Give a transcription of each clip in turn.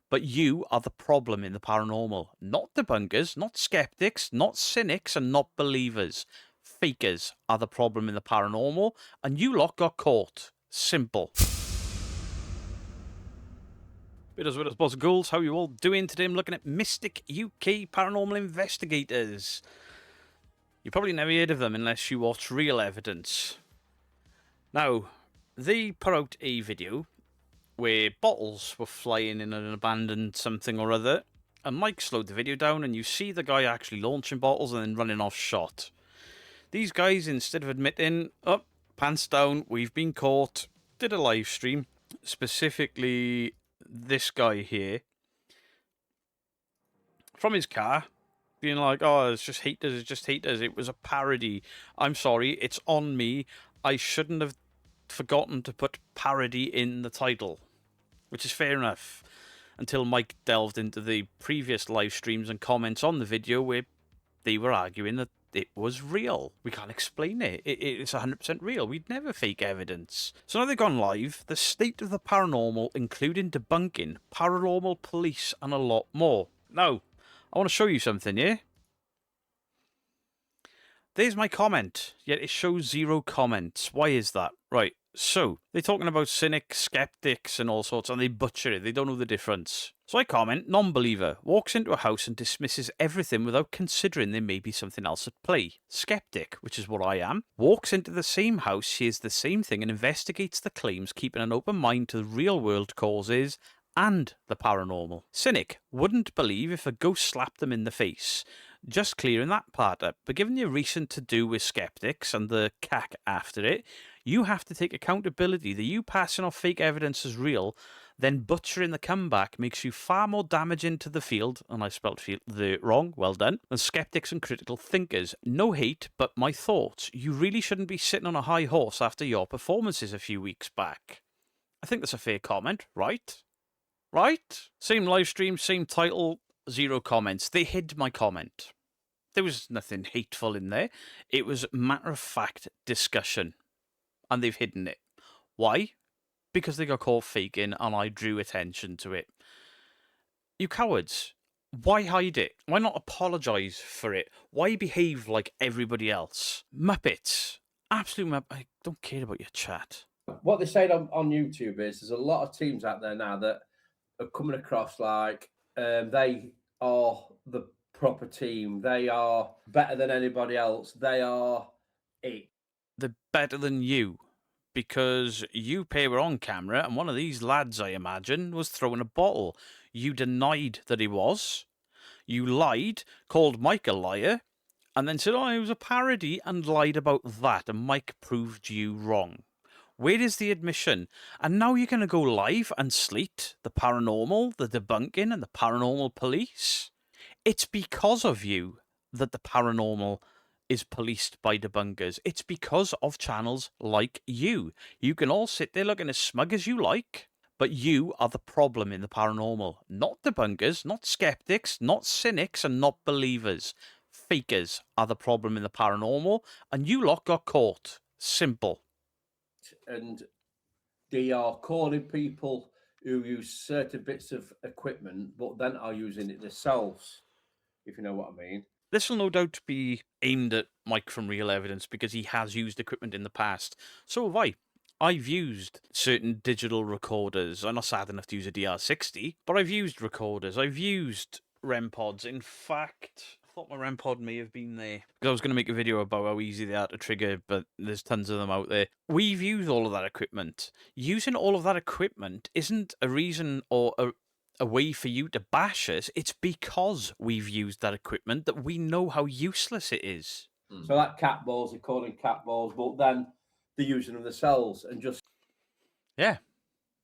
But you are the problem in the paranormal. Not debunkers, not skeptics, not cynics, and not believers. Fakers are the problem in the paranormal, and you lot got caught. Simple. Widows, boss, ghouls, how you all doing today? I'm looking at Mystic UK Paranormal Investigators. You probably never heard of them unless you watch Real Evidence. Now, they put out a video where bottles were flying in an abandoned something or other, and Mike slowed the video down and you see the guy actually launching bottles and then running off shot. These guys, instead of admitting, pants down, we've been caught, did a live stream. Specifically, this guy here, from his car, being like, oh, it's just haters, it was a parody. I'm sorry, it's on me. I shouldn't have forgotten to put parody in the title, which is fair enough, until Mike delved into the previous live streams and comments on the video where they were arguing that it was real. We can't explain it. It's 100% real. We'd never fake evidence. So now they've gone live. The state of the paranormal, including debunking, paranormal police, and a lot more. Now, I want to show you something here. There's my comment, yet it shows 0 comments. Why is that? Right, so they're talking about cynics, skeptics, and all sorts, and they butcher it. They don't know the difference. So I comment, non-believer, walks into a house and dismisses everything without considering there may be something else at play. Skeptic, which is what I am, walks into the same house, hears the same thing, and investigates the claims, keeping an open mind to the real-world causes and the paranormal. Cynic wouldn't believe if a ghost slapped them in the face. Just clearing that part up. But given your recent to-do with skeptics and the cack after it, you have to take accountability that you passing off fake evidence as real, then butchering the comeback makes you far more damaging to the field, and I spelled field wrong, well done, than skeptics and critical thinkers. No hate, but my thoughts. You really shouldn't be sitting on a high horse after your performances a few weeks back. I think that's a fair comment, right? Right? Same live stream, same title, 0 comments. They hid my comment. There was nothing hateful in there. It was matter-of-fact discussion. And they've hidden it. Why? Because they got caught faking and I drew attention to it. You cowards. Why hide it? Why not apologise for it? Why behave like everybody else? Muppets. Absolute Muppets. I don't care about your chat. What they said on YouTube is there's a lot of teams out there now that are coming across like they are the proper team. They are better than anybody else. They are it. They're better than you because you pair were on camera and one of these lads, I imagine, was throwing a bottle. You denied that he was. You lied, called Mike a liar, and then said, oh, it was a parody, and lied about that, and Mike proved you wrong. Where is the admission? And now you're going to go live and slate the paranormal, the debunking, and the paranormal police? It's because of you that the paranormal is policed by debunkers. It's because of channels like you. You can all sit there looking as smug as you like, but you are the problem in the paranormal. Not debunkers, not skeptics, not cynics, and not believers. Fakers are the problem in the paranormal, and you lot got caught. Simple. And they are calling people who use certain bits of equipment, but then are using it themselves, if you know what I mean. This will no doubt be aimed at Mike from Real Evidence because he has used equipment in the past. So have I. I've used certain digital recorders. I'm not sad enough to use a DR60, but I've used recorders. I've used REM pods. In fact, I thought my REM pod may have been there because I was going to make a video about how easy they are to trigger, but there's tons of them out there. We've used all of that equipment. Using all of that equipment isn't a reason or a way for you to bash us. It's because we've used that equipment that we know how useless it is. So like cat balls, they're calling cat balls, but then they're using them themselves and just... Yeah,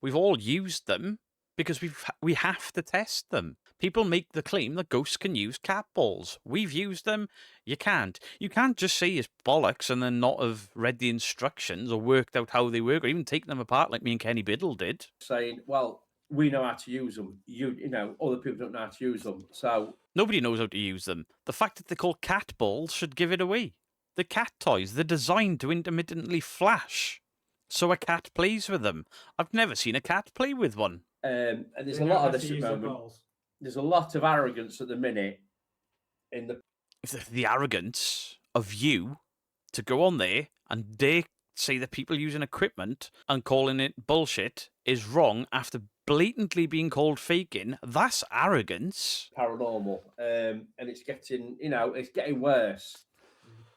we've all used them because we have to test them. People make the claim that ghosts can use cat balls. We've used them. You can't. You can't just say it's bollocks and then not have read the instructions or worked out how they work or even taken them apart like me and Kenny Biddle did. Saying, well, we know how to use them. You know, other people don't know how to use them. So nobody knows how to use them. The fact that they're called cat balls should give it away. The cat toys, they're designed to intermittently flash. So a cat plays with them. I've never seen a cat play with one. And there's They a know lot how of to this at use the the moment. balls. There's a lot of arrogance at the minute in The arrogance of you to go on there and dare say that people using equipment and calling it bullshit is wrong after blatantly being called faking. That's arrogance. paranormal, and it's getting, it's getting worse.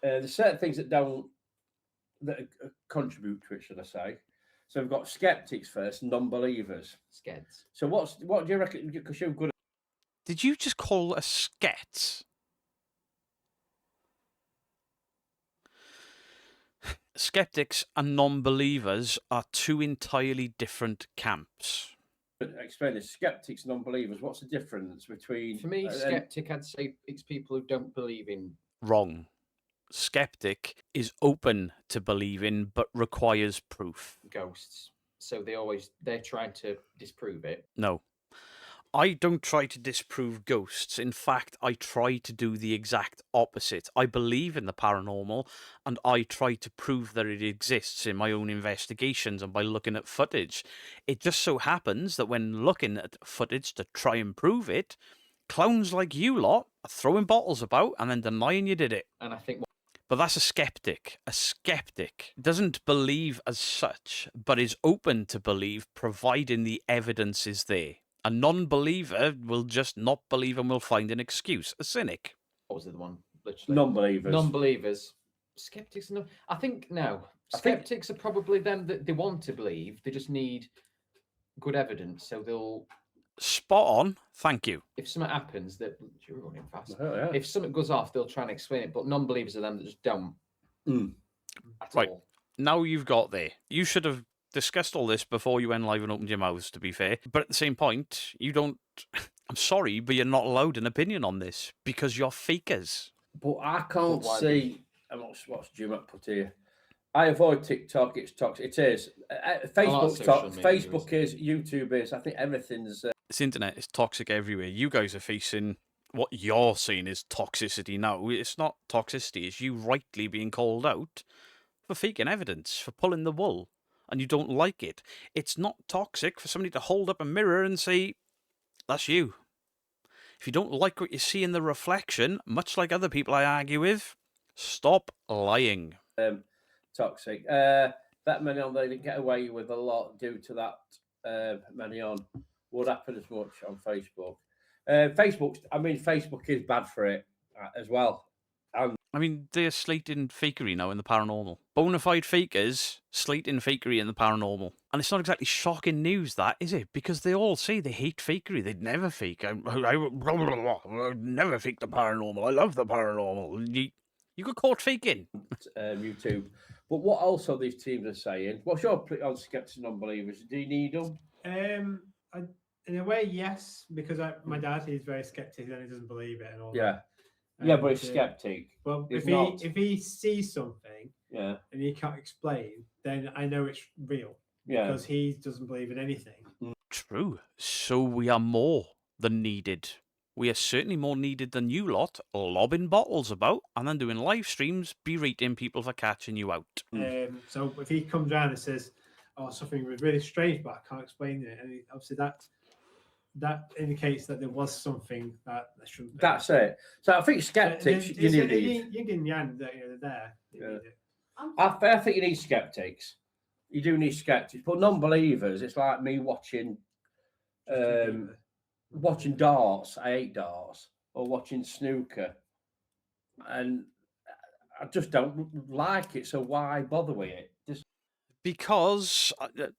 There's certain things that contribute to it, should I say? So we've got skeptics first, non-believers. Skeds. So what do you reckon? Because you're good. Did you just call a sket? Skeptics and non-believers are two entirely different camps. Explain this. Skeptics, non-believers. What's the difference between? For me, skeptic, I'd say it's people who don't believe in. Wrong. Skeptic is open to believing but requires proof. Ghosts. So they're trying to disprove it. No. I don't try to disprove ghosts. In fact, I try to do the exact opposite. I believe in the paranormal and I try to prove that it exists in my own investigations and by looking at footage. It just so happens that when looking at footage to try and prove it, clowns like you lot are throwing bottles about and then denying you did it. And I think But that's a skeptic. A skeptic doesn't believe as such, but is open to believe providing the evidence is there. A non-believer will just not believe and will find an excuse. A cynic. what was the one? Literally. Non-believers. Non-believers. Skeptics. No, I think no. I think- Skeptics are probably them that they want to believe. They just need good evidence. So they'll, Spot on. Thank you. if something happens, that you're running fast. Oh, yeah. If something goes off, they'll try and explain it. But non-believers are them that just don't at Right. all. Now you've got there. You should have discussed all this before you went live and opened your mouths, to be fair. But at the same point, you don't... I'm sorry, but you're not allowed an opinion on this because you're fakers. But I can't why see. And what's Jim put here? I avoid TikTok. It's toxic. It is. Facebook's social toxic. media, Facebook is. YouTube is. I think everything's. This internet is toxic everywhere. You guys are facing what you're seeing is toxicity now. It's not toxicity. It's you rightly being called out for faking evidence, for pulling the wool, and you don't like it. It's not toxic for somebody to hold up a mirror and say, that's you. If you don't like what you see in the reflection, much like other people I argue with, stop lying. Toxic. That many on, they didn't get away with a lot due to that many on. Would happen as much on Facebook. Facebook is bad for it as well. I mean, they're slating fakery now in the paranormal. Bonafide fakers slating fakery in the paranormal. And it's not exactly shocking news, that, is it? Because they all say they hate fakery. They'd never fake. I never fake the paranormal. I love the paranormal. You got caught faking. YouTube. But what also these teams are saying, what's your plea on skeptics and non-believers? Do you need them? In a way, yes, because my dad is very skeptic and he doesn't believe it and all Yeah. that. Yeah, but And, it's skeptic. Well, It's if he sees something Yeah. and he can't explain, then I know it's real Yeah. because he doesn't believe in anything. True. So we are more than needed. We are certainly more needed than you lot, lobbing bottles about and then doing live streams, berating people for catching you out. So if he comes around and says, "Oh, something was really strange, but I can't explain it," and obviously that indicates that there was something that shouldn't be. That's it. So I think skeptics, you need these. Yin and yang, they're there. You need it. I think you need skeptics. You do need skeptics, but non-believers. It's like me watching darts. I hate darts, or watching snooker, and I just don't like it. So why bother with it? Just Because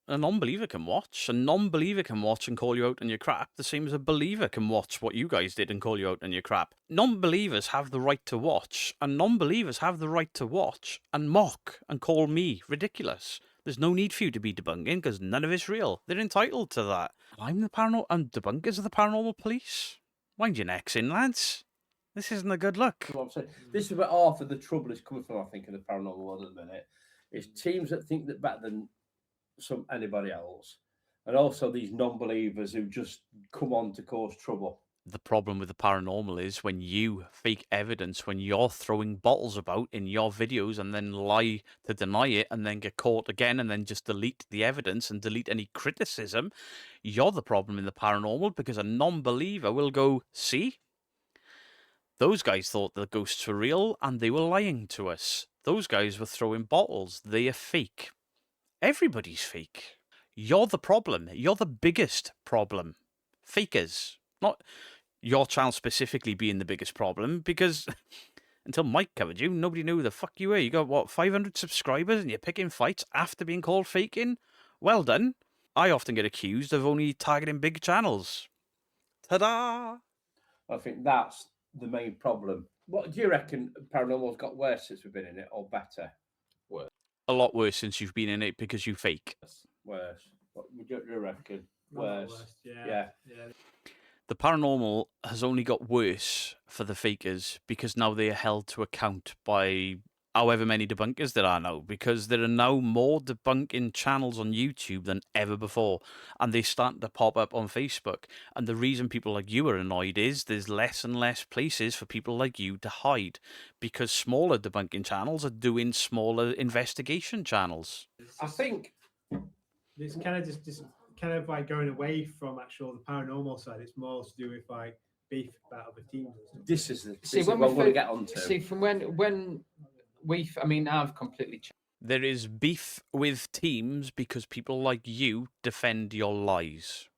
a non-believer can watch. A non-believer can watch and call you out on your crap, the same as a believer can watch what you guys did and call you out on your crap. Non-believers have the right to watch, and non-believers have the right to watch and mock and call me ridiculous. There's no need for you to be debunking because none of it's real. They're entitled to that. I'm debunkers of the paranormal police. Wind your necks in, lads. This isn't a good look. what I'm saying. This is where half of the trouble is coming from. I think in the paranormal world at the minute. It's teams that think they're better than anybody else, and also these non-believers who just come on to cause trouble. The problem with the paranormal is when you fake evidence, when you're throwing bottles about in your videos and then lie to deny it and then get caught again and then just delete the evidence and delete any criticism, you're the problem in the paranormal, because a non-believer will go, see? Those guys thought the ghosts were real and they were lying to us. Those guys were throwing bottles. They are fake. Everybody's fake. You're the problem. You're the biggest problem. Fakers. Not your channel specifically being the biggest problem, because until Mike covered you, nobody knew who the fuck you were. You got, what, 500 subscribers and you're picking fights after being called faking? Well done. I often get accused of only targeting big channels. Ta-da! I think that's the main problem. What do you reckon paranormal's got worse since we've been in it, or better? A lot worse since you've been in it because you fake. Worse. What would you reckon? Not Worse. Yeah. The paranormal has only got worse for the fakers because now they are held to account by however many debunkers there are now, because there are now more debunking channels on YouTube than ever before, and they start to pop up on Facebook. And the reason people like you are annoyed is there's less and less places for people like you to hide, because smaller debunking channels are doing smaller investigation channels. I think It's kind of just kind of like going away from actual the paranormal side. It's more to do with like beef about other teams and stuff. this is the See, this when is what we I want to fir- get onto. See, from when I've completely changed. There is beef with teams because people like you defend your lies.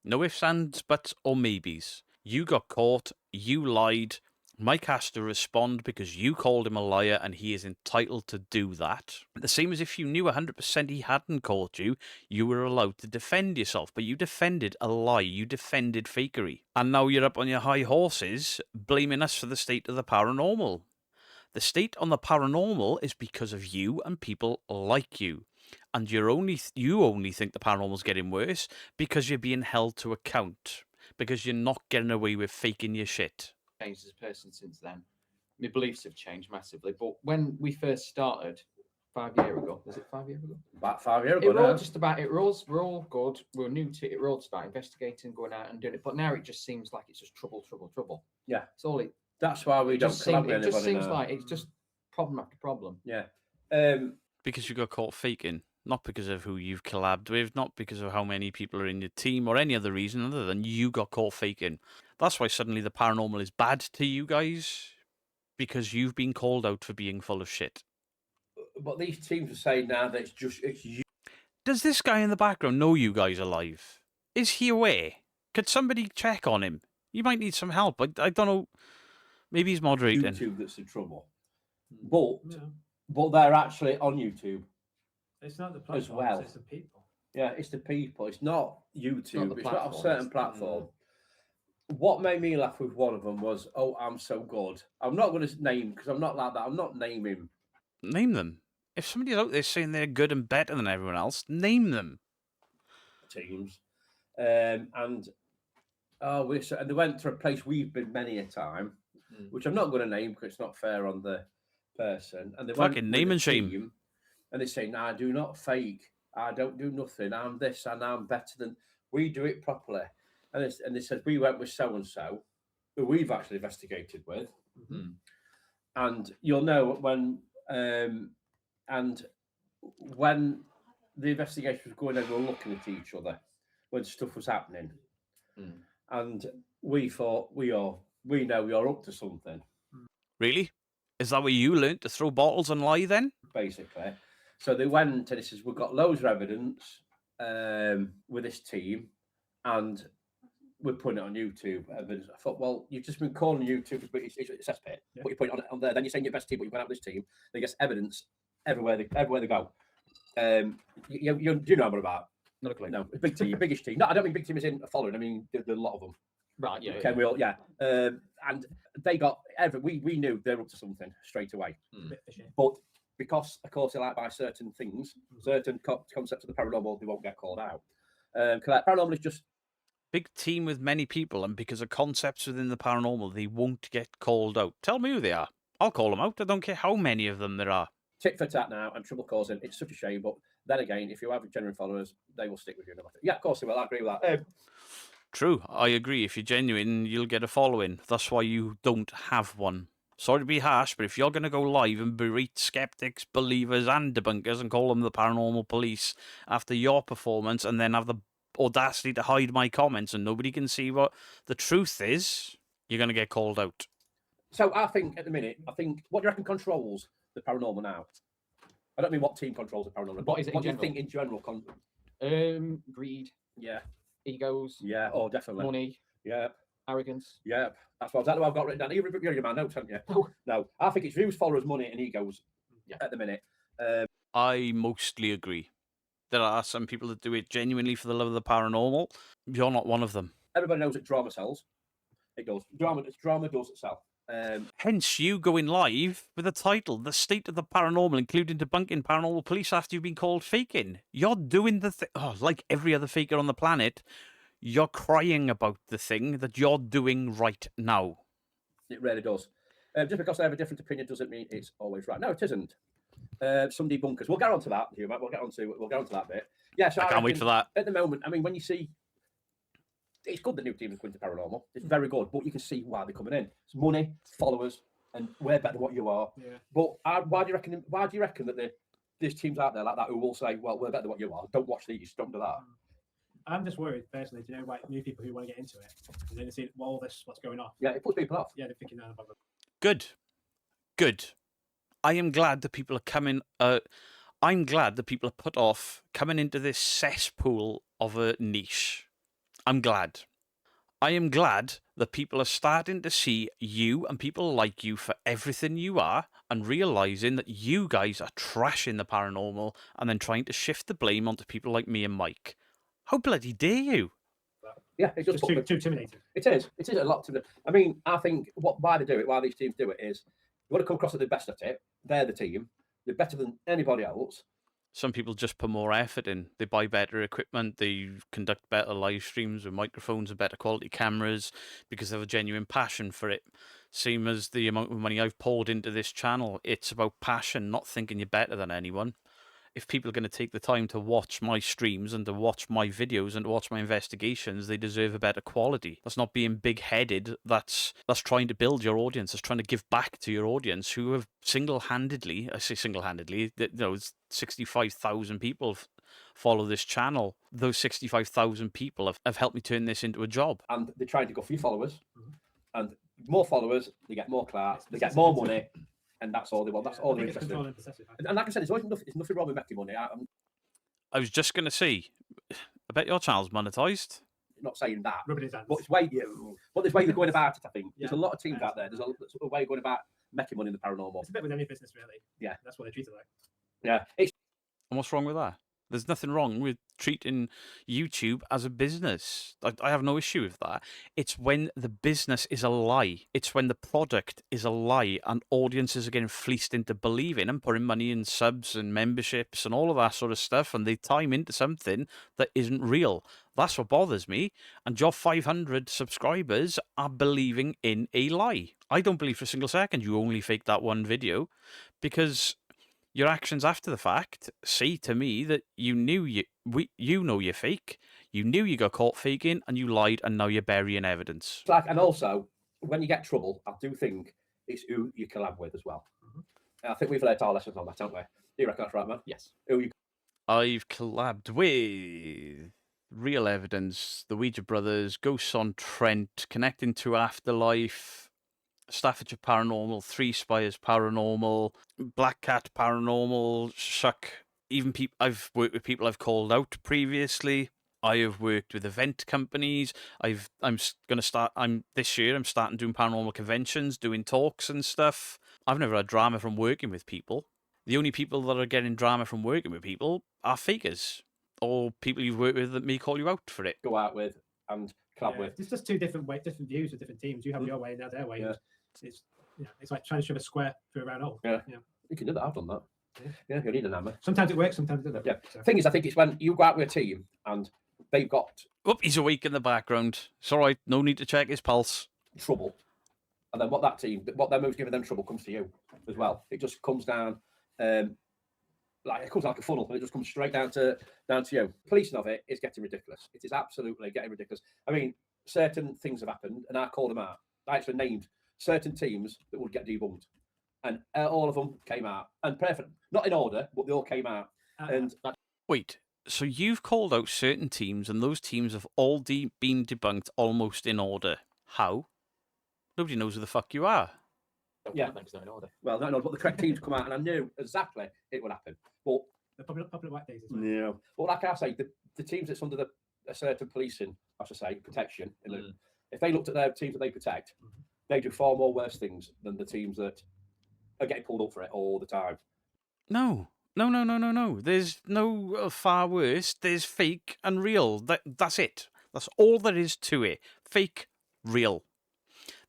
No ifs, ands, buts, or maybes. You got caught, you lied. Mike has to respond because you called him a liar and he is entitled to do that. The same as if you knew 100% he hadn't caught you, you were allowed to defend yourself, but you defended a lie, you defended fakery. And now you're up on your high horses blaming us for the state of the paranormal. The state on the paranormal is because of you and people like you. And you only think the paranormal's getting worse because you're being held to account, because you're not getting away with faking your shit. Changed as a person since then. My beliefs have changed massively. But when we first started 5 years ago, was it 5 years ago? About 5 years It ago were all now. just about it. We're all good. We're new to it. We're all just about investigating, going out and doing it. But now it just seems like it's just trouble. Yeah. It's all it. That's why we don't Just collab seem, with it just anybody seems now. like it's just problem after problem. Yeah. Because you got caught faking, not because of who you've collabed with, not because of how many people are in your team or any other reason other than you got caught faking. That's why suddenly the paranormal is bad to you guys, because you've been called out for being full of shit. But these teams are saying now that it's you. Does this guy in the background know you guys are live? Is he aware? Could somebody check on him? You might need some help. I don't know. Maybe he's moderating. YouTube that's the trouble. But Yeah. but they're actually on YouTube. It's not the As platform, well. it's the people. Yeah, it's the people. It's not YouTube. the It's not a platform, certain it's- platform. What made me laugh with one of them was, "Oh, I'm so good." I'm not going to name because I'm not like that. I'm not naming Name them. If somebody's out there saying they're good and better than everyone else, name them. teams, and they went to a place we've been many a time, which I'm not going to name because it's not fair on the person. And they went Fucking with name the and shame. team, and they say, "No, I do not fake. I don't do nothing. I'm this and I'm better than we do it properly." And they said we went with so and so, who we've actually investigated with, and you'll know when when the investigation was going on, we were looking at each other when stuff was happening, and we thought we know you're up to something, Really? Is that where you learnt to throw bottles and lie then? basically. So they went and he says, "We've got loads of evidence with this team, and we're putting it on YouTube." And I thought, well, you've just been calling YouTube, but it's cesspit. Yeah. But you put it on there, then you're saying your best team, but you've got out this team. They get evidence everywhere they go. You do know what I'm about? Not a clue. No, big team, biggish team. No, I don't mean big team as in a following. I mean there's a lot of them. Right. Yeah. Okay, we all, yeah. And they got we knew they were up to something straight away. A bit fishy. But because, of course, they like by certain things, certain concepts of the paranormal, they won't get called out. Paranormal is just Big team with many people, and because of concepts within the paranormal, they won't get called out. Tell me who they are. I'll call them out. I don't care how many of them there are. tit for tat now and trouble causing. It's such a shame. But then again, if you have genuine followers, they will stick with you no matter. Yeah, of course they will. I agree with that. True, I agree. If you're genuine, you'll get a following. That's why you don't have one. Sorry to be harsh, but if you're going to go live and berate skeptics, believers, and debunkers and call them the paranormal police after your performance and then have the audacity to hide my comments and nobody can see what the truth is, you're going to get called out. So I think at the minute, what do you reckon controls the paranormal now? I don't mean what team controls the paranormal. What is it in What do you general? think in general? Greed, Yeah, egos, yeah, oh, definitely. money, Yeah, arrogance. yeah. That's what I've got written down. You're in my notes, haven't you? No. No, I think it's views, followers, money, and egos. Yeah. At the minute. I mostly agree. There are some people that do it genuinely for the love of the paranormal. You're not one of them. Everybody knows that drama sells. It does. Drama does sell. Hence, you going live with a title, The State of the Paranormal, including debunking paranormal police after you've been called faking. You're doing the thing, like every other faker on the planet, you're crying about the thing that you're doing right now. It really does. Just because I have a different opinion doesn't mean it's always right. No, it isn't. Some debunkers. We'll get on to that, Hugh. We'll get on to that bit. Yeah, so I can't wait for that. At the moment, I mean, when you see, it's good the new team is coming to paranormal. It's very good, but you can see why they're coming in. It's money, followers, and we're better than what you are. Yeah. But why do you reckon that there's teams out there like that who will say, well, we're better than what you are. Don't watch these. Don't do that. I'm just worried personally. Do you know, like new people who want to get into it, and then they see all this, what's going on. Yeah, it puts people off. Yeah, they're thinking that about. Good. I am glad that people are coming. I'm glad that people are put off coming into this cesspool of a niche. I'm glad. I am glad that people are starting to see you and people like you for everything you are and realizing that you guys are trashing the paranormal and then trying to shift the blame onto people like me and Mike. How bloody dare you? Yeah, it's just Too intimidating. It is. It is a lot to. I mean, I think why they do it, why these teams do it, is you want to come across as the best at it. They're the team. They're better than anybody else. Some people just put more effort in. They buy better equipment. They conduct better live streams with microphones and better quality cameras because they have a genuine passion for it. Same as the amount of money I've poured into this channel. It's about passion, not thinking you're better than anyone. If people are going to take the time to watch my streams and to watch my videos and to watch my investigations, they deserve a better quality. That's not being big-headed. That's trying to build your audience. That's trying to give back to your audience who have single-handedly, I say single-handedly, 65,000 people follow this channel. Those 65,000 people have helped me turn this into a job. And they're trying to go for your followers. And more followers, they get more class, they get more money. And that's all they want. That's all they're interested in. And like I said, there's nothing wrong with making money. I'm I was just going to say, I bet your channel's monetized. not saying that. Rubbing his hands. But there's ways of going about it, I think. There's a Yeah. lot of teams out there. There's a way of going about making money in the paranormal. It's a bit with any business, really. Yeah. That's what they treat it like. Yeah. It's And what's wrong with that? There's nothing wrong with treating YouTube as a business. I have no issue with that. It's when the business is a lie. It's when the product is a lie and audiences are getting fleeced into believing and putting money in subs and memberships and all of that sort of stuff, and they time into something that isn't real. That's what bothers me. And your 500 subscribers are believing in a lie. I don't believe for a single second you only faked that one video, because your actions after the fact say to me that you know you're fake, you knew you got caught faking, and you lied, and now you're burying evidence. like, and also when you get trouble, I do think it's who you collab with as well. I think we've learned our lessons on that, haven't we? Do you reckon that's right, man? Yes. Who you I've collabed with Real Evidence, the Ouija Brothers, Ghosts on Trent, Connecting to Afterlife, Staffordshire Paranormal, Three Spires Paranormal, Black Cat Paranormal, Shuck. Even I've worked with people I've called out previously. I have worked with event companies. This year I'm starting doing paranormal conventions, doing talks and stuff. I've never had drama from working with people. The only people that are getting drama from working with people are fakers or people you've worked with that may call you out for it. go out with and collab with. It's just two different views of different teams. You have your way and they're their way. Yeah. It's like trying to shove a square through a round hole. Yeah. You can do that. I've done that. Yeah, you need an hammer. Sometimes it works, sometimes it doesn't. Yeah. So. Thing is, I think it's when you go out with a team and they've got Oh, he's awake in the background. It's all right. No need to check his pulse. trouble, and then what their move's giving them trouble comes to you as well. It just comes down. like it comes like a funnel, and it just comes straight down to you. Policing of it is getting ridiculous. It is absolutely getting ridiculous. I mean, certain things have happened, and I called them out. I actually named certain teams that would get debunked, and all of them came out. And perfect, not in order, but they all came out. And Wait, so you've called out certain teams, and those teams have all been debunked almost in order. How? Nobody knows who the fuck you are. Yeah. It's not in order. well, no, but the correct teams come out, and I knew exactly it would happen. But The public white days as well. no, but like I say, the teams that's under a certain policing, I should say, protection. If they looked at their teams that they protect, they do far more worse things than the teams that are getting pulled up for it all the time. No. There's no far worse. There's fake and real. That's it. That's all there is to it. Fake, real.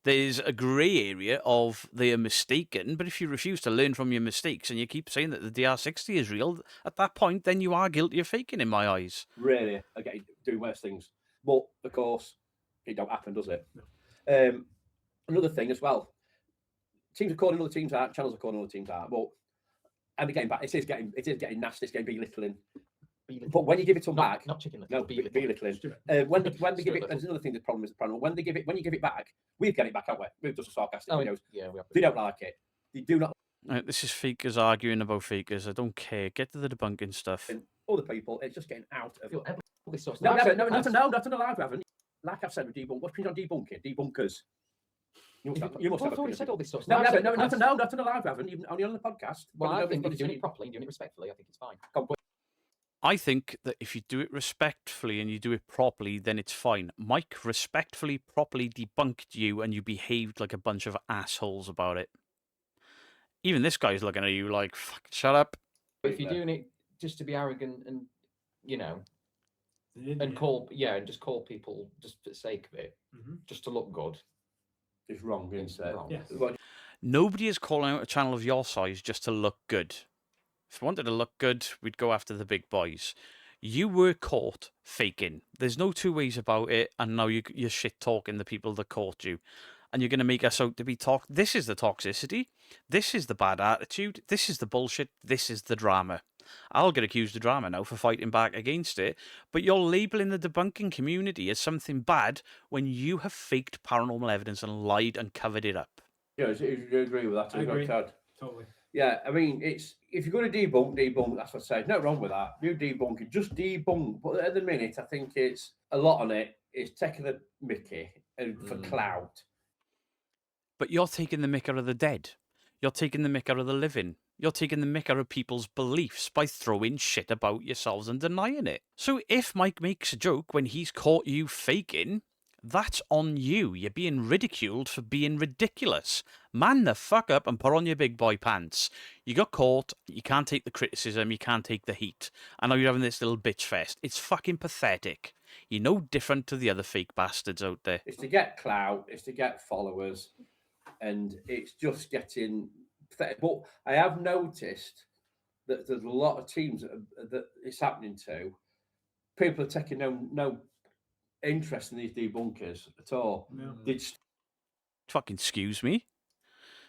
There's a grey area of they are mistaken, but if you refuse to learn from your mistakes and you keep saying that the DR60 is real, at that point, then you are guilty of faking in my eyes. Really, again, doing worse things. But of course, it don't happen, does it? Another thing as well, teams are calling other teams out, channels are calling other teams out. But and again, it is getting nasty. It's getting belittling. But when you give it to them back, not chicken little. no, belittling. When they give it, there's another thing. The problem is the problem. When you give it back, we've got it back, haven't we? We've done some sarcastic videos. Yeah, we have. They don't like it. They do not. This is fakers arguing about fakers. I don't care. Get to the debunking stuff. And other people, it's just getting out of. All this sort of No, stuff. not on the live, we haven't. Like I've said with debunk, what's on debunking? Debunkers. You must I've have already said all this sort of No, stuff. not on the live, we haven't. Even only on the podcast. Well, I think if nobody's you're doing seen it properly and doing it respectfully, I think it's fine. I think that if you do it respectfully and you do it properly, then it's fine. Mike respectfully, properly debunked you and you behaved like a bunch of assholes about it. Even this guy's looking at you like, fuck, shut up. But if you're doing it just to be arrogant and, and just call people just for the sake of it, just to look good. It's wrong, isn't it? Wrong. Yes. Nobody is calling out a channel of your size just to look good. If we wanted to look good, we'd go after the big boys. You were caught faking. There's no two ways about it, and now you're shit talking the people that caught you. And you're going to make us out to be This is the toxicity. This is the bad attitude. This is the bullshit. This is the drama. I'll get accused of drama now for fighting back against it, but you're labelling the debunking community as something bad when you have faked paranormal evidence and lied and covered it up. Yeah, you agree with that? I agree. Totally. Yeah, I mean, it's if you're going to debunk, that's what I say. No wrong with that. You debunk it, just debunk. But at the minute, I think it's a lot on it. It's taking the mickey and for clout. But you're taking the mick out of the dead. You're taking the mick out of the living. You're taking the mick out of people's beliefs by throwing shit about yourselves and denying it. So if Mike makes a joke when he's caught you faking, that's on you. You're being ridiculed for being ridiculous. Man the fuck up and put on your big boy pants. You got caught. You can't take the criticism. You can't take the heat. I know you're having this little bitch fest. It's fucking pathetic. You're no different to the other fake bastards out there. It's to get clout. It's to get followers. And it's just getting pathetic. But I have noticed that there's a lot of teams that it's happening to. People are taking no interest in these debunkers at all. No. Fucking excuse me.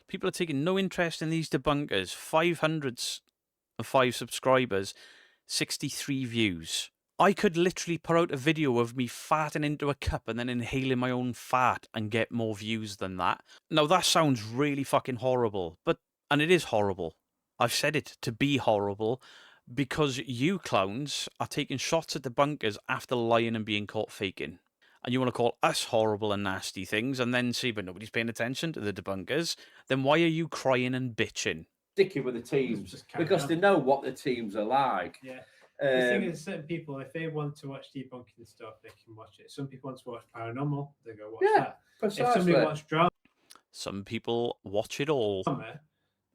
People are taking no interest in these debunkers. 505 subscribers, 63 views. I could literally put out a video of me farting into a cup and then inhaling my own fart and get more views than that. Now that sounds really fucking horrible, and it is horrible. I've said it to be horrible because you clowns are taking shots at debunkers after lying and being caught faking. And you want to call us horrible and nasty things and then say, but nobody's paying attention to the debunkers, then why are you crying and bitching? Sticking with the teams Just carry because on. they know what the teams are like. Yeah. The thing is, certain people, if they want to watch debunking stuff, they can watch it. Some people want to watch paranormal, they go watch that. Precisely. If somebody wants Some people watch it all. drama,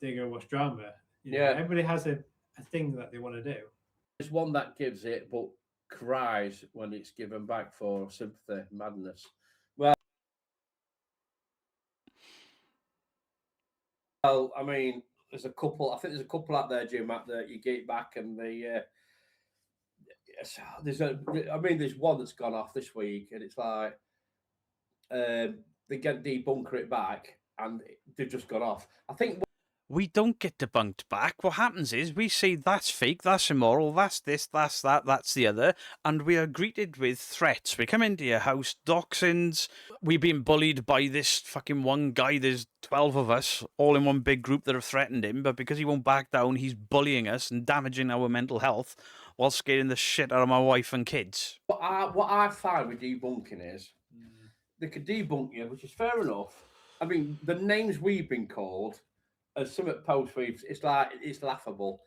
they go watch drama. Yeah. Everybody has a thing that they want to do. There's one that gives it, but cries when it's given back for sympathy, madness. Well, I mean, there's a couple. I think there's a couple out there, Jim, that you get back, and there's one that's gone off this week, and it's like they get debunker it back, and they've just gone off. I think we don't get debunked back. What happens is we say that's fake, that's immoral, that's this, that's that, that's the other, and we are greeted with threats. We come into your house, doxins, we've been bullied by this fucking one guy. There's 12 of us, all in one big group that have threatened him, but because he won't back down, he's bullying us and damaging our mental health while scaring the shit out of my wife and kids. What I find with debunking is they could debunk you, which is fair enough. I mean, the names we've been called, as some at post it's like it's laughable.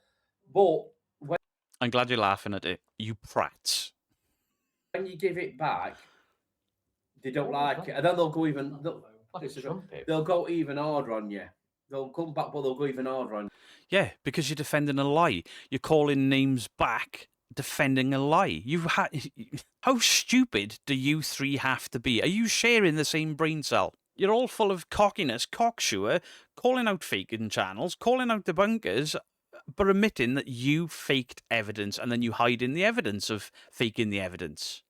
But I'm glad you're laughing at it, you prats. when you give it back, they don't like it, and then they'll go even. They'll go even harder on you. They'll come back, but they'll go even harder on you. Yeah, because you're defending a lie. You're calling names back, defending a lie. How stupid do you three have to be? Are you sharing the same brain cell? You're all full of cockiness, cocksure, calling out faking channels, calling out debunkers, but admitting that you faked evidence and then you hide in the evidence of faking the evidence.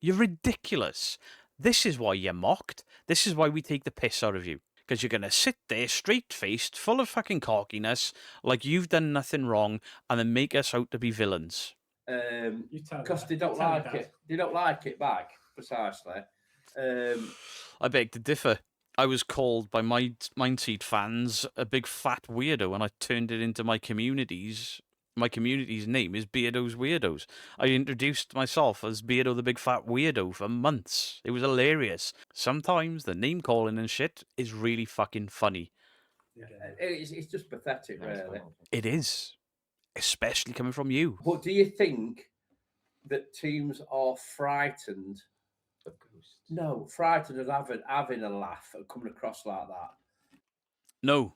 You're ridiculous. This is why you're mocked. This is why we take the piss out of you. Because you're going to sit there straight-faced, full of fucking cockiness, like you've done nothing wrong, and then make us out to be villains. Because they don't like it. They don't like it back, precisely. I beg to differ. I was called by my Mindseed fans a big fat weirdo, and I turned it into my community's. My community's name is Beardo's Weirdos. I introduced myself as Beardo the Big Fat Weirdo for months. It was hilarious. Sometimes the name calling and shit is really fucking funny. Yeah. It's just pathetic, really. It is. Especially coming from you. But do you think that teams are frightened of ghosts? No, frightened of having a laugh and coming across like that. No.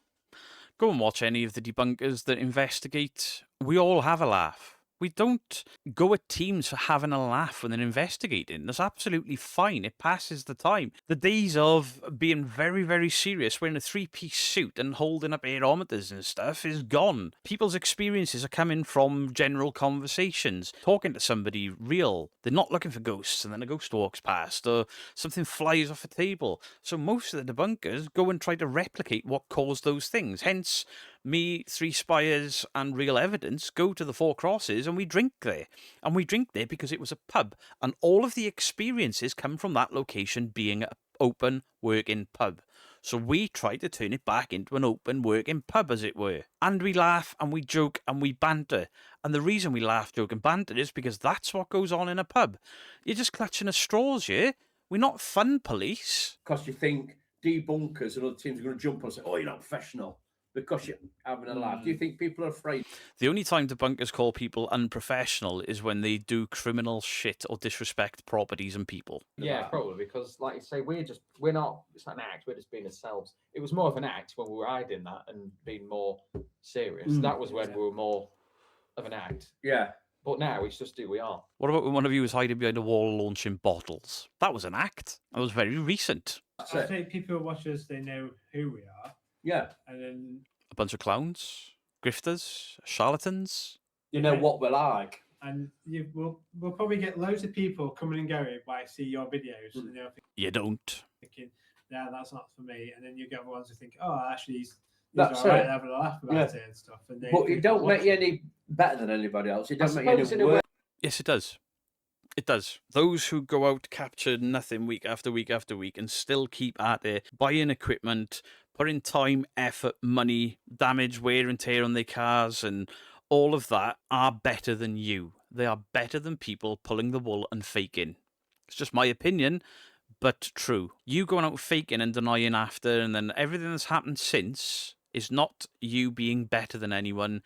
Go and watch any of the debunkers that investigate. We all have a laugh. We don't go at teams for having a laugh when they're investigating. That's absolutely fine. It passes the time. The days of being very, very serious, wearing a three-piece suit and holding up aerometers and stuff is gone. People's experiences are coming from general conversations, talking to somebody real. They're not looking for ghosts and then a ghost walks past or something flies off a table. So most of the debunkers go and try to replicate what caused those things. Hence, me, Three Spires, and Real Evidence go to the Four Crosses and we drink there. And we drink there because it was a pub. And all of the experiences come from that location being an open working pub. So we try to turn it back into an open working pub, as it were. And we laugh and we joke and we banter. And the reason we laugh, joke and banter is because that's what goes on in a pub. You're just clutching at straws, yeah? We're not fun police. Because you think debunkers and other teams are going to jump on and say, oh, you're not professional. Because you're having a laugh. Do you think people are afraid? The only time debunkers call people unprofessional is when they do criminal shit or disrespect properties and people. Yeah, probably, because like you say, we're not, it's not an act, we're just being ourselves. It was more of an act when we were hiding that and being more serious. That was when we were more of an act. Yeah. But now it's just who we are. What about when one of you was hiding behind a wall launching bottles? That was an act. That was very recent. I think people who watch us, they know who we are. Yeah. And then a bunch of clowns, grifters, charlatans. You know what we're like. And we'll probably get loads of people coming and going by see your videos. And you don't. Thinking, yeah, that's not for me. And then you get other ones who think, oh, actually, he's that's all right, having a laugh about it and stuff. And but it don't make you any better than anybody else. It doesn't make you any worse. Yes, it does. It does. Those who go out, capture nothing week after week after week and still keep at it, buying equipment, putting time, effort, money, damage, wear and tear on their cars and all of that are better than you. They are better than people pulling the wool and faking. It's just my opinion, but true. You going out faking and denying after and then everything that's happened since is not you being better than anyone.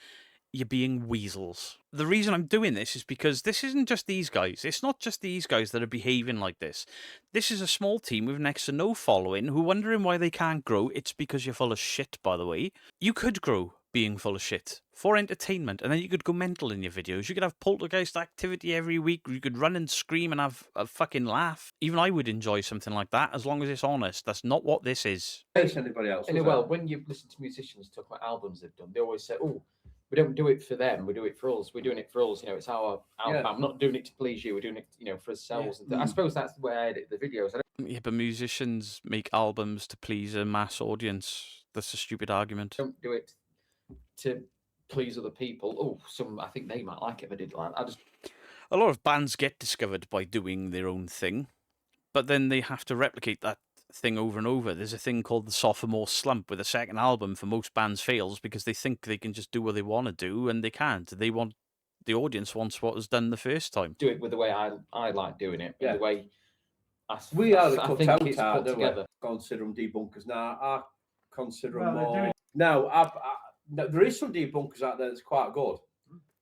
You're being weasels. The reason I'm doing this is because this isn't just these guys. It's not just these guys that are behaving like this. This is a small team with next to no following who are wondering why they can't grow. It's because you're full of shit, by the way. You could grow being full of shit for entertainment, and then you could go mental in your videos. You could have poltergeist activity every week. You could run and scream and have a fucking laugh. Even I would enjoy something like that as long as it's honest. That's not what this is. Anybody else? Well, when you listen to musicians talk about albums they've done, they always say, oh, we don't do it for them. We do it for us. We're doing it for us. You know, it's our album. I'm not doing it to please you. We're doing it, for ourselves. Yeah. I suppose that's the way I edit the videos. Yeah, but musicians make albums to please a mass audience. That's a stupid argument. Don't do it to please other people. Oh, I think they might like it if I did like. A lot of bands get discovered by doing their own thing, but then they have to replicate that thing over and over. There's a thing called the sophomore slump, where the second album for most bands fails because they think they can just do what they want to do, and they can't. The audience wants what was done the first time. Do it with the way I like doing it. Yeah. The way we are the I cut think out, it's put together. Consider them debunkers now. I consider Well, them they're more. doing- No, no, there is some debunkers out there that's quite good.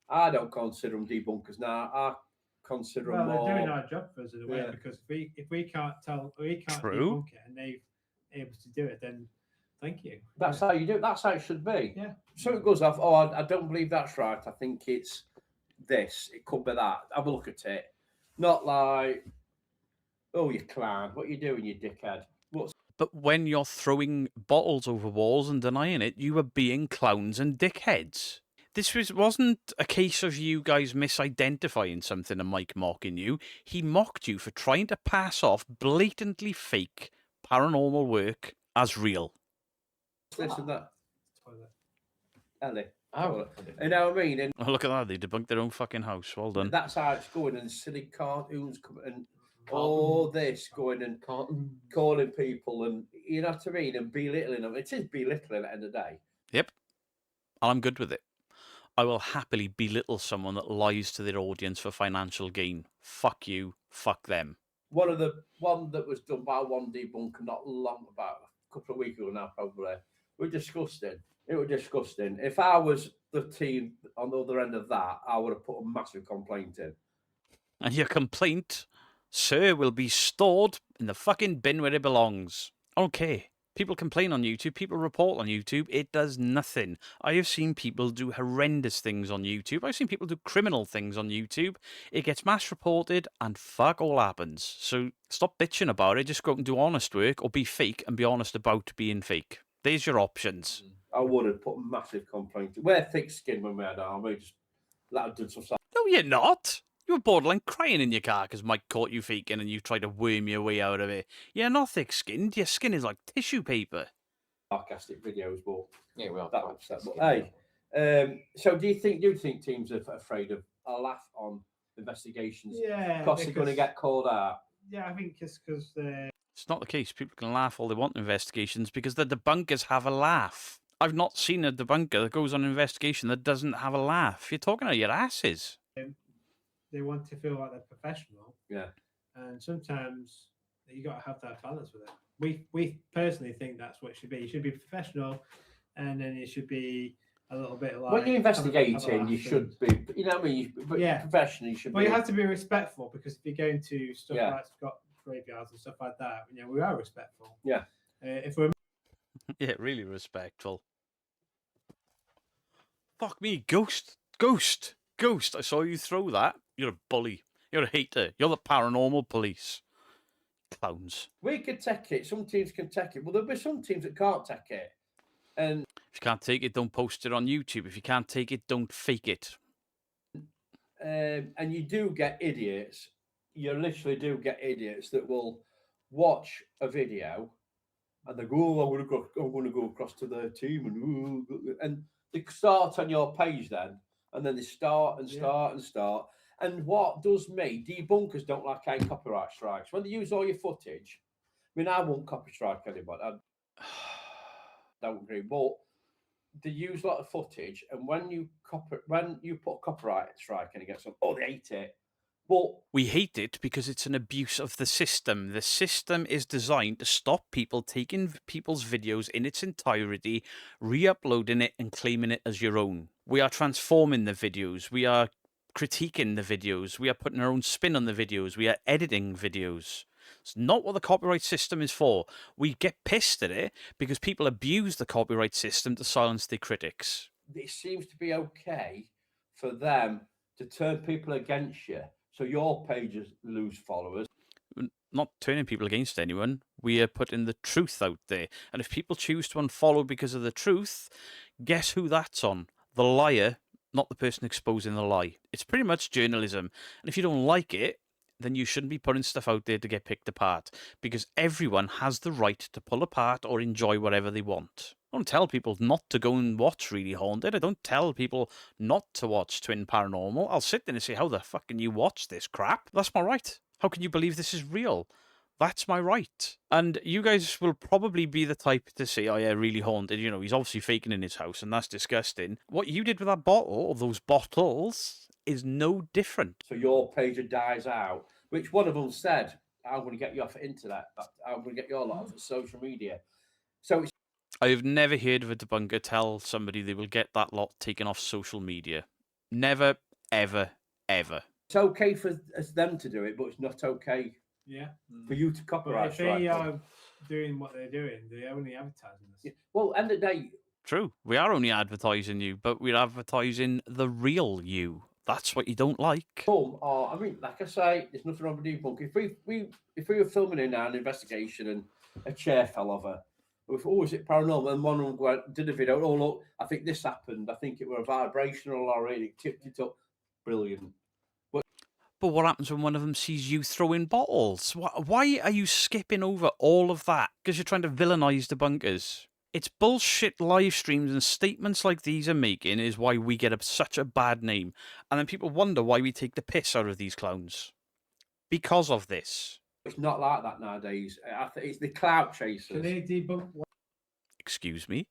I don't consider them debunkers now. I consider them Well, more. they're doing our job for us in a way, Yeah. because if we can't True. debunk it and they're able to do it, then thank you. That's how you do it. That's how it should be. Yeah. So it goes off. Oh, I don't believe that's right. I think it's this. It could be that. Have a look at it. Not like, oh, you clown. What are you doing, you dickhead? But when you're throwing bottles over walls and denying it, you are being clowns and dickheads. This wasn't a case of you guys misidentifying something and Mike mocking you. He mocked you for trying to pass off blatantly fake paranormal work as real. This and that. Toilet. Ellie. Oh, You know what I mean? And Oh, look at that. They debunked their own fucking house. Well done. that's how it's going. And silly cartoons coming and all this going and calling people, and you know what I mean, and belittling them. It is belittling at the end of the day. Yep. I'm good with it. I will happily belittle someone that lies to their audience for financial gain. Fuck you. Fuck them. One that was done by one debunker not long, about a couple of weeks ago now, probably. We're disgusting. It was disgusting. If I was the team on the other end of that, I would have put a massive complaint in. And your complaint, sir, will be stored in the fucking bin where it belongs. Okay. People complain on YouTube, people report on YouTube, it does nothing. I have seen people do horrendous things on YouTube. I've seen people do criminal things on YouTube. It gets mass reported and fuck all happens. So stop bitching about it, just go out and do honest work, or be fake and be honest about being fake. There's your options. I would have put a massive complaint. Wear thick skin when we had army. Just let have done some stuff. No, you're not. You were borderline crying in your car because Mike caught you faking and you tried to worm your way out of it. You're not thick-skinned. Your skin is like tissue paper. Sarcastic videos, but yeah, well, that upset. But hey, so do you think teams are afraid of a laugh on investigations? Yeah, Because they're going to get called out. Yeah, I think it's because It's not the case. People can laugh all they want in investigations because the debunkers have a laugh. I've not seen a debunker that goes on an investigation that doesn't have a laugh. You're talking out your asses. they want to feel like they're professional. Yeah. And sometimes you got to have that balance with it. We personally think that's what it should be. You should be professional, and then it should be a little bit like When you're have a investigating, you laugh should be, you know what I mean? But Yeah. professional, you should Well, be. you have to be respectful, because if you're going to stuff Yeah. like Scott graveyards and stuff like that, we are respectful. Yeah. If we're Yeah, really respectful. Fuck me, Ghost. Ghost. Ghost. I saw you throw that. You're a bully. You're a hater. You're the paranormal police. Clowns. We could take it. Some teams can take it. Well, there'll be some teams that can't take it. And If you can't take it, don't post it on YouTube. If you can't take it, don't fake it. you do get idiots. You literally do get idiots that will watch a video and they go, "Oh, I'm going to go across to their team," and they start on your page then, and then they start and start and start. And what does me? Debunkers don't like any copyright strikes. When they use all your footage, I mean, I won't copy strike anybody. I don't agree, but they use a lot of footage, and when you put a copyright strike in against them, they hate it. But We hate it because it's an abuse of the system. The system is designed to stop people taking people's videos in its entirety, re-uploading it and claiming it as your own. We are transforming the videos. We are critiquing the videos. We are putting our own spin on the videos. We are editing videos. It's not what the copyright system is for. We get pissed at it because people abuse the copyright system to silence their critics. it seems to be okay for them to turn people against you, so your pages lose followers. Not turning people against anyone. We are putting the truth out there. And if people choose to unfollow because of the truth, guess who that's on? The liar, not the person exposing the lie. It's pretty much journalism. And if you don't like it, then you shouldn't be putting stuff out there to get picked apart, because everyone has the right to pull apart or enjoy whatever they want. I don't tell people not to go and watch Really Haunted. I don't tell people not to watch Twin Paranormal. I'll sit there and say, how the fuck can you watch this crap? That's my right. How can you believe this is real? That's my right. And you guys will probably be the type to say, oh yeah, Really Haunted, you know, he's obviously faking in his house and that's disgusting. What you did with that bottle, or those bottles, is no different. So your page dies out, which one of them said, I'm going to get you off the internet. I'm going to get your lot off of social media. So it's I've never heard of a debunker tell somebody they will get that lot taken off social media. Never, ever, ever. okay for them to do it, but it's not okay for you to But copyright. if they are doing what they're doing, they're only advertising us. Yeah. Well, end of the day, True, we are only advertising you, but we're advertising the real you. That's what you don't like. I mean, like I say, there's nothing wrong with debunk. If we were filming in an investigation and a chair fell over, is it paranormal? And one of them did a video. Oh look, I think this happened. I think it were a vibrational lorry. It tipped it up. Brilliant. But what happens when one of them sees you throwing bottles? Why are you skipping over all of that? Because you're trying to villainize debunkers. It's bullshit live streams and statements like these are making is why we get such a bad name. And then people wonder why we take the piss out of these clowns. Because of this. It's not like that nowadays. I think it's the clout chasers. Can they debunk? Excuse me?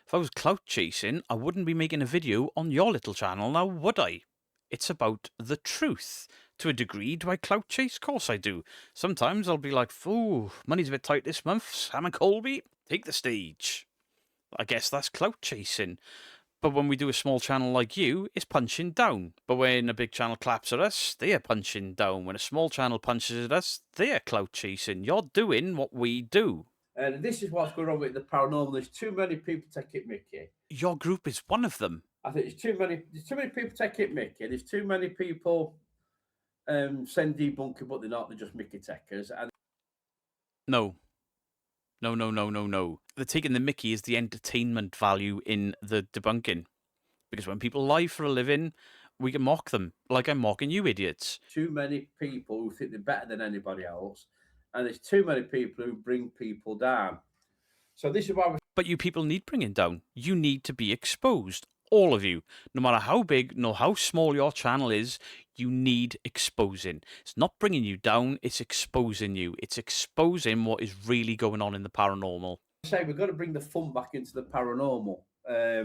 If I was clout chasing, I wouldn't be making a video on your little channel now, would I? It's about the truth. To a degree, do I clout chase? Of course I do. Sometimes I'll be like, ooh, money's a bit tight this month. Sam and Colby, take the stage. I guess that's clout chasing. But when we do a small channel like you, it's punching down. But when a big channel claps at us, they are punching down. When a small channel punches at us, they are clout chasing. You're doing what we do. And this is what's going on with the paranormal. There's too many people take it mickey. Your group is one of them. I think there's too many people take it mickey. There's too many people send debunking, but they're not. They're just mickey takers. And No. They're taking the mickey as the entertainment value in the debunking. Because when people lie for a living, we can mock them, like I'm mocking you idiots. Too many people who think they're better than anybody else. And there's too many people who bring people down. So this is why we're... But you people need bringing down. You need to be exposed. All of you. No matter how big, no how small your channel is, you need exposing. It's not bringing you down, it's exposing you. It's exposing what is really going on in the paranormal. Say we've got to bring the fun back into the paranormal. I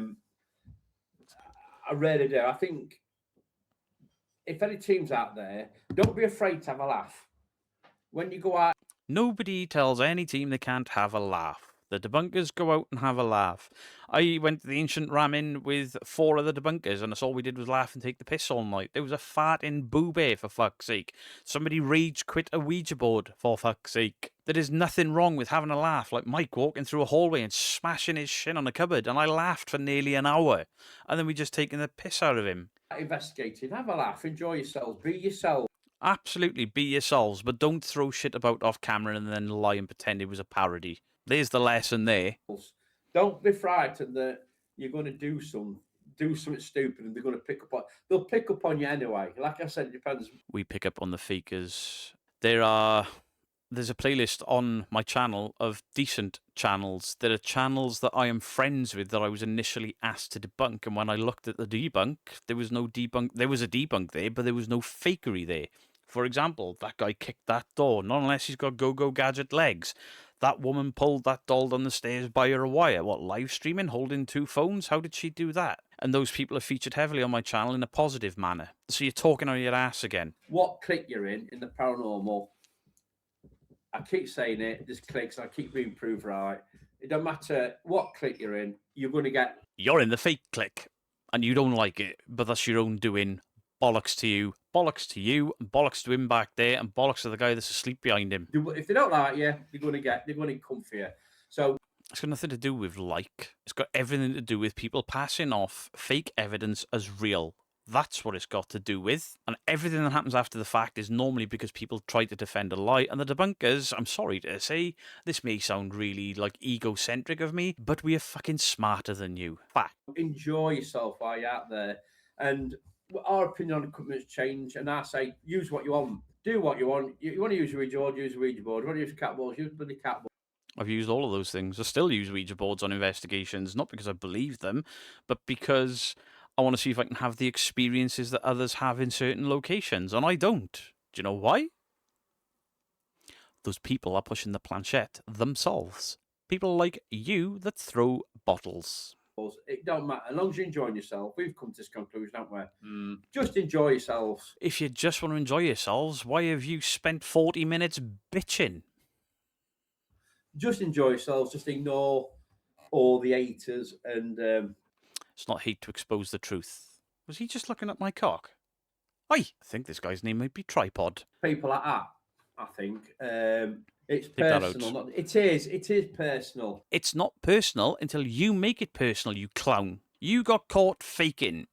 really do. I think if any teams out there, don't be afraid to have a laugh. When you go out... Nobody tells any team they can't have a laugh. The debunkers go out and have a laugh. I went to the Ancient Ramen with 4 other debunkers, and that's all we did was laugh and take the piss all night. There was a fart in Boo Bear, for fuck's sake. Somebody rage quit a Ouija board, for fuck's sake. There is nothing wrong with having a laugh, like Mike walking through a hallway and smashing his shin on a cupboard, and I laughed for nearly an hour. And then we just taken the piss out of him. Investigating, have a laugh, enjoy yourselves, be yourself. Absolutely, be yourselves, but don't throw shit about off camera and then lie and pretend it was a parody. There's the lesson there. Don't be frightened that you're going to do something stupid and they're going to pick up on... They'll pick up on you anyway. Like I said, it depends. We pick up on the fakers. There's a playlist on my channel of decent channels. There are channels that I am friends with that I was initially asked to debunk, and when I looked at the debunk, there was no debunk. There was a debunk there, but there was no fakery there. For example, that guy kicked that door, not unless he's got go-go gadget legs. That woman pulled that doll down the stairs by her wire. What, live streaming, holding 2 phones? How did she do that? And those people are featured heavily on my channel in a positive manner. So you're talking on your ass again. What clique you're in the paranormal, I keep saying it, there's cliques, I keep being proved right. It don't matter what clique you're in, you're going to get... You're in the fake clique, and you don't like it, but that's your own doing. Bollocks to you, and bollocks to him back there, and bollocks to the guy that's asleep behind him. If they don't like you, they're going to come for you. So it's got nothing to do with like. It's got everything to do with people passing off fake evidence as real. That's what it's got to do with. And everything that happens after the fact is normally because people try to defend a lie. And the debunkers, I'm sorry to say, this may sound really like egocentric of me, but we are fucking smarter than you. Fact. Enjoy yourself while you're out there. And our opinion on equipment has changed. And I say, use what you want. Do what you want. You want to use a Ouija board, use a Ouija board. You want to use cat balls, use bloody cat balls. I've used all of those things. I still use Ouija boards on investigations, not because I believe them, but because I want to see if I can have the experiences that others have in certain locations, and I don't. Do you know why? Those people are pushing the planchette themselves. People like you that throw bottles. It don't matter. As long as you're enjoying yourself, we've come to this conclusion, haven't we? Just enjoy yourselves. If you just want to enjoy yourselves, why have you spent 40 minutes bitching? Just enjoy yourselves. Just ignore all the haters and It's not hate to expose the truth. Was he just looking at my cock? I think this guy's name might be Tripod. people like that. I think it's that out. personal. It is personal. It's not personal until you make it personal, you clown. You got caught faking.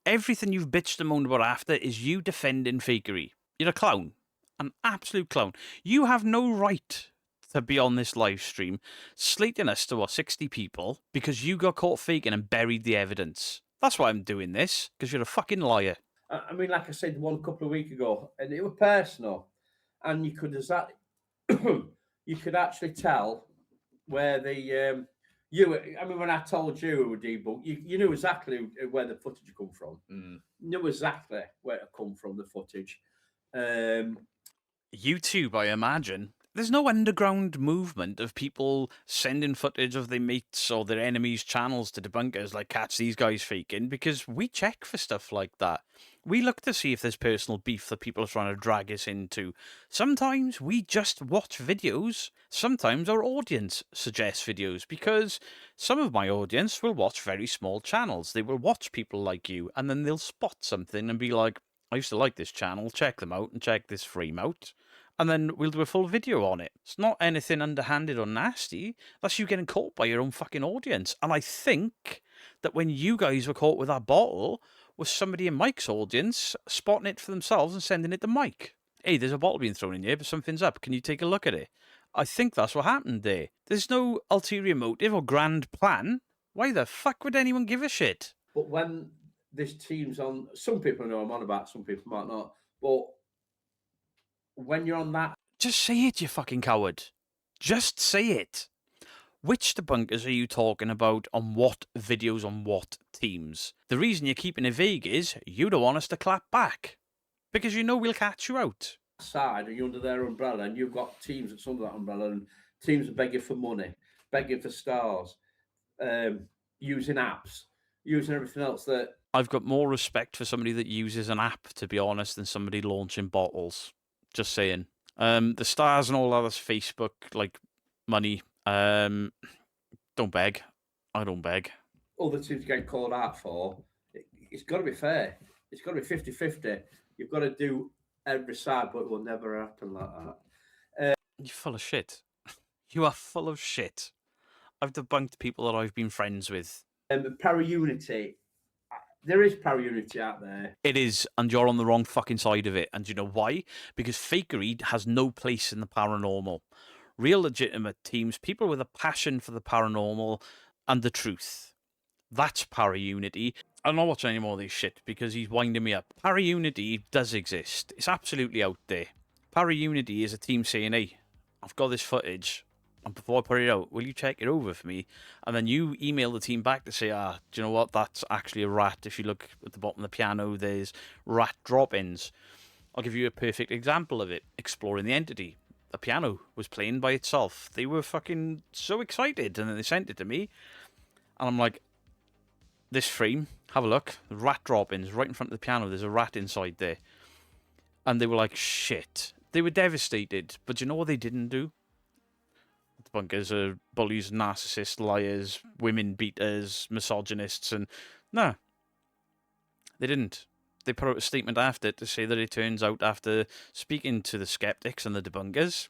Everything you've bitched and moaned about after is you defending fakery. You're a clown. An absolute clown. You have no right to be on this live stream slating us to 60 people because you got caught faking and buried the evidence. That's why I'm doing this, because you're a fucking liar. I mean, like I said one couple of weeks ago, and it was personal, and you could you could actually tell where the I mean, when I told you debunk, you knew exactly where the footage come from. You knew exactly where it come from, the footage. YouTube, I imagine. There's no underground movement of people sending footage of their mates or their enemies' channels to debunkers like, catch these guys faking, because we check for stuff like that. We look to see if there's personal beef that people are trying to drag us into. Sometimes we just watch videos. Sometimes our audience suggests videos, because some of my audience will watch very small channels. They will watch people like you, and then they'll spot something and be like, I used to like this channel, check them out and check this frame out. And then we'll do a full video on it. It's not anything underhanded or nasty. That's you getting caught by your own fucking audience. And I think that when you guys were caught with that bottle, was somebody in Mike's audience spotting it for themselves and sending it to Mike. Hey, there's a bottle being thrown in here, but something's up. Can you take a look at it? I think that's what happened there. There's no ulterior motive or grand plan. Why the fuck would anyone give a shit? But when this team's on, some people know I'm on about, some people might not. But when you're on that, just say it, you fucking coward. Just say it. Which debunkers are you talking about on what videos on what teams? The reason you're keeping it vague is you don't want us to clap back. Because you know we'll catch you out. Side and you're under their umbrella, and you've got teams that's under that umbrella, and teams are begging for money, begging for stars, using apps, using everything else that... I've got more respect for somebody that uses an app, to be honest, than somebody launching bottles. Just saying. The stars and all that is Facebook, like, money. Don't beg. I don't beg. Other teams get called out for. It's got to be fair. It's got to be 50-50. You've got to do every side, but it will never happen like that. You're full of shit. You are full of shit. I've debunked people that I've been friends with. Para-unity. There is para-unity out there. It is, and you're on the wrong fucking side of it. And you know why? Because fakery has no place in the paranormal. Real legitimate teams, people with a passion for the paranormal and the truth. That's para-unity. I'm not watching any more of this shit because he's winding me up. Para-unity does exist. It's absolutely out there. Para-unity is a team saying, hey, I've got this footage. And before I put it out, will you check it over for me? And then you email the team back to say, do you know what? That's actually a rat. If you look at the bottom of the piano, there's rat drop-ins. I'll give you a perfect example of it. Exploring the Entity. The piano was playing by itself. They were fucking so excited. And then they sent it to me. And I'm like, this frame, have a look. The rat drop-ins right in front of the piano. There's a rat inside there. And they were like, shit. They were devastated. But you know what they didn't do? Debunkers are bullies, narcissists, liars, women beaters, misogynists, and no, they didn't. They put out a statement after to say that it turns out, after speaking to the skeptics and the debunkers,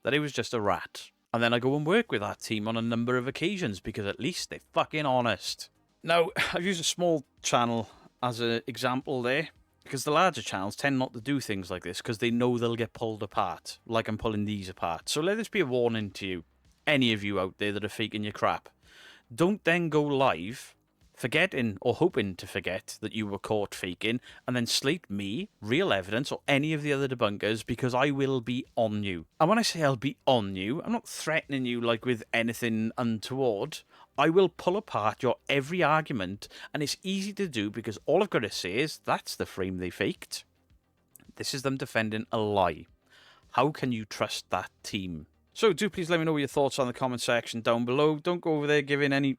that it was just a rat. And then I go and work with that team on a number of occasions because at least they're fucking honest. Now, I've used a small channel as an example there because the larger channels tend not to do things like this because they know they'll get pulled apart, like I'm pulling these apart. So let this be a warning to you. Any of you out there that are faking your crap, don't then go live forgetting or hoping to forget that you were caught faking, and then slate me, real evidence, or any of the other debunkers, because I will be on you. And when I say I'll be on you, I'm not threatening you like with anything untoward. I will pull apart your every argument, and it's easy to do because all I've got to say is that's the frame they faked. This is them defending a lie. How can you trust that team? So do please let me know your thoughts on the comment section down below. Don't go over there giving any...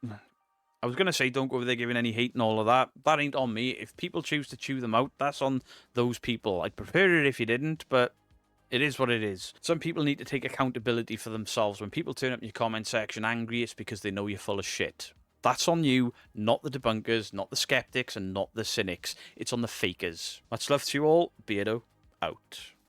I was going to say don't go over there giving any hate and all of that. That ain't on me. If people choose to chew them out, that's on those people. I'd prefer it if you didn't, but it is what it is. Some people need to take accountability for themselves. When people turn up in your comment section angry, it's because they know you're full of shit. That's on you, not the debunkers, not the skeptics, and not the cynics. It's on the fakers. Much love to you all. Beardo out.